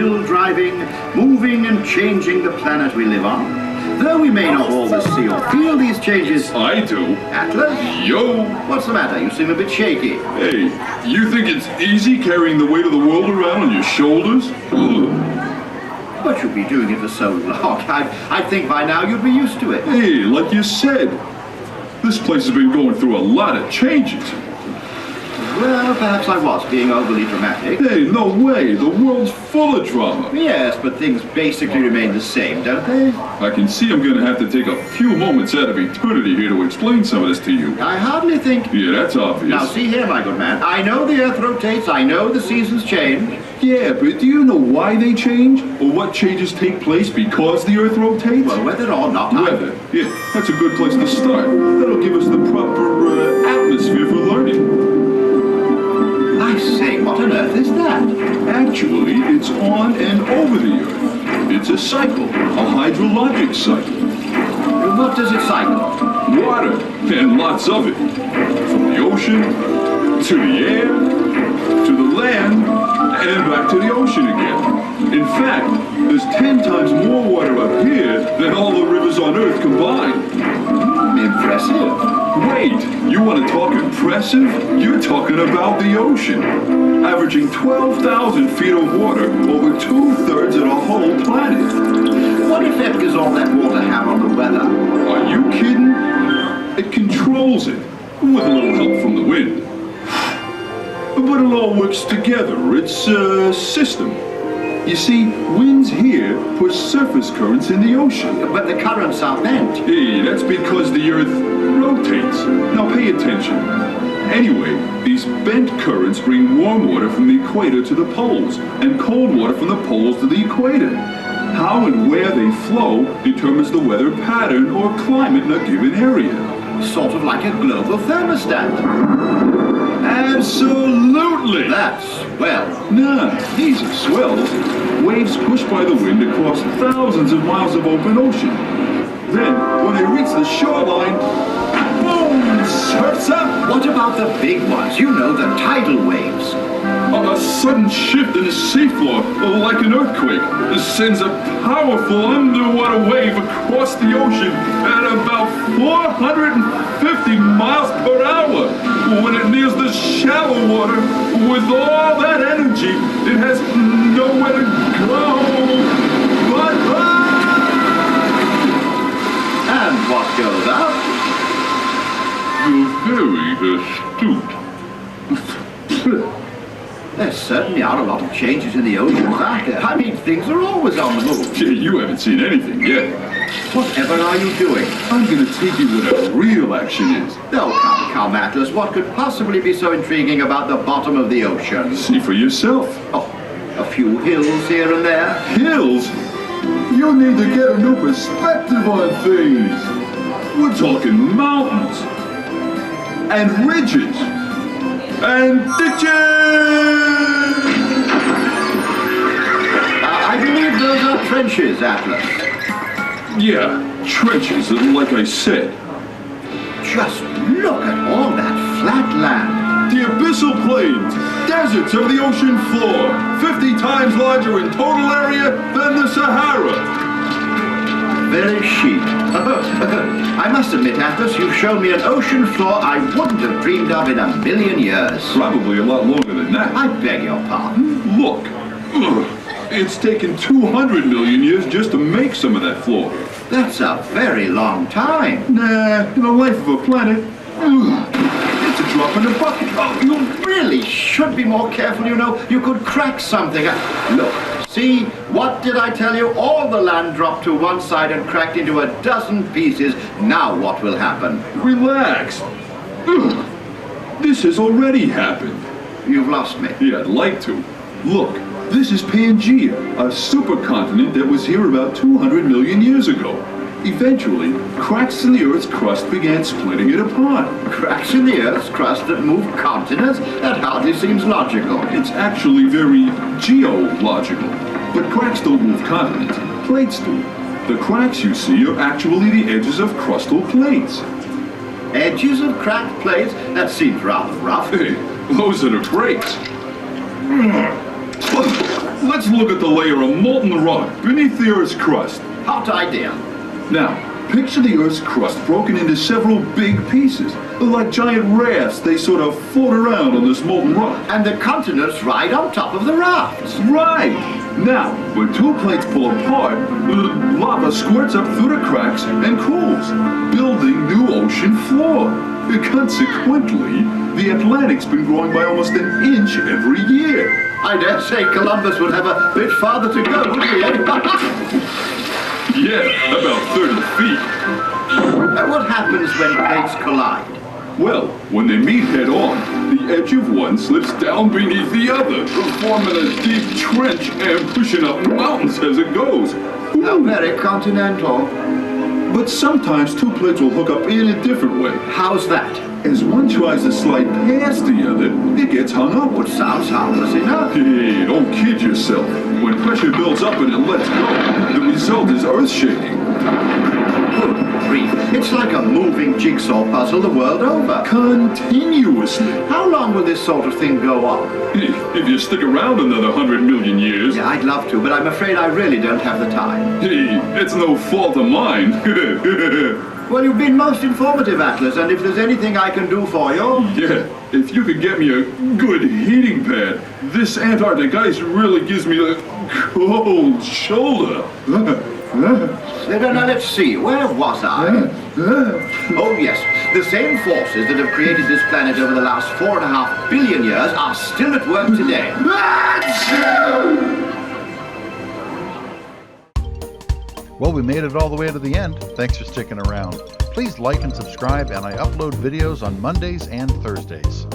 still driving, moving and changing the planet we live on. Though we may not always see or feel these changes... I do. Atlas? Yo! What's the matter? You seem a bit shaky. Hey, you think it's easy carrying the weight of the world around on your shoulders? Ugh. But you'll be doing it for so long. I think by now you'd be used to it. Hey, like you said, this place has been going through a lot of changes. Well, perhaps I was being overly dramatic. Hey, no way. The world's full of drama. Yes, but things basically remain the same, don't they? I can see I'm going to have to take a few moments out of eternity here to explain some of this to you. I hardly think... Yeah, that's obvious. Now, see here, my good man. I know the Earth rotates. I know the seasons change. Yeah, but do you know why they change? Or what changes take place because the Earth rotates? Well, whether or not... Weather. Yeah, that's a good place to start. That'll give us the proper atmosphere for learning. I say, what on earth is that? Actually, it's on and over the Earth. It's a cycle, a hydrologic cycle. What does it cycle? Water, and lots of it. From the ocean, to the air, to the land, and back to the ocean again. In fact, there's 10 times more water up here than all the rivers on Earth combined. Impressive. Wait, you want to talk impressive? You're talking about the ocean. Averaging 12,000 feet of water over 2/3 of the whole planet. What effect does all that water have on the weather? Are you kidding? It controls it, with a little help from the wind. But it all works together. It's a system. You see, winds here push surface currents in the ocean. But the currents are bent. Hey, that's because the Earth rotates. Now pay attention. Anyway, these bent currents bring warm water from the equator to the poles, and cold water from the poles to the equator. How and where they flow determines the weather pattern or climate in a given area. Sort of like a global thermostat. Absolutely! That's swell. Nah, these are swells. Waves pushed by the wind across thousands of miles of open ocean. Then, when they reach the shoreline, boom! Surf's up! What about the big ones? You know, the tidal waves. A sudden shift in the seafloor, like an earthquake, sends a powerful underwater wave across the ocean at about 450 miles per hour. When it nears the shallow water, with all that energy, it has nowhere to go but up! And what goes up? You're very astute. There certainly are a lot of changes in the oceans, aren't there? I mean, things are always on the move. Yeah, you haven't seen anything yet. Whatever are you doing? I'm going to take you where the real action is. Oh, come, Atlas. What could possibly be so intriguing about the bottom of the ocean? See for yourself. Oh, a few hills here and there. Hills? You need to get a new perspective on things. We're talking mountains and ridges and ditches. I believe those are trenches, Atlas. Yeah, trenches, like I said. Just look at all that flat land. The abyssal plains, deserts of the ocean floor, 50 times larger in total area than the Sahara. Very chic. I must admit, Atlas, you've shown me an ocean floor I wouldn't have dreamed of in a million years. Probably a lot longer than that. I beg your pardon? Look. It's taken 200 million years just to make some of that floor. That's a very long time. Nah, in the life of a planet, it's a drop in the bucket. Oh, you really should be more careful, you know. You could crack something. Look, see, what did I tell you? All the land dropped to one side and cracked into a dozen pieces. Now what will happen? Relax. This has already happened. You've lost me. Yeah, I'd like to. Look. This is Pangaea, a supercontinent that was here about 200 million years ago. Eventually, cracks in the Earth's crust began splitting it apart. Cracks in the Earth's crust that move continents? That hardly seems logical. It's actually very geological. But cracks don't move continents. Plates do. The cracks you see are actually the edges of crustal plates. Edges of cracked plates? That seems rather rough. Hey, those are the breaks. let's look at the layer of molten rock beneath the Earth's crust. Hot idea. Now, picture the Earth's crust broken into several big pieces. Like giant rafts, they sort of float around on this molten rock. And the continents ride on top of the rafts. Right! Now, when two plates pull apart, lava squirts up through the cracks and cools, building new ocean floor. Consequently, the Atlantic's been growing by almost an inch every year. I dare say Columbus would have a bit farther to go, wouldn't he? Yeah, about 30 feet. What happens when plates collide? Well, when they meet head-on, the edge of one slips down beneath the other, forming a deep trench and pushing up mountains as it goes. How very continental. But sometimes two plates will hook up in a different way. How's that? As one tries to slide past the other, it gets hung up. What sounds harmless enough. Hey, don't kid yourself. When pressure builds up and it lets go, the result is earth shaking. Good grief. It's like a moving jigsaw puzzle the world over. Continuously. How long will this sort of thing go on? If you stick around another 100 million years. Yeah, I'd love to, but I'm afraid I really don't have the time. Hey, it's no fault of mine. Well, you've been most informative, Atlas, and if there's anything I can do for you... Yeah, if you could get me a good heating pad, this Antarctic ice really gives me a cold shoulder. Now, let's see, where was I? Oh, yes, the same forces that have created this planet over the last 4.5 billion years are still at work today. Well, we made it all the way to the end. Thanks for sticking around. Please like and subscribe, and I upload videos on Mondays and Thursdays.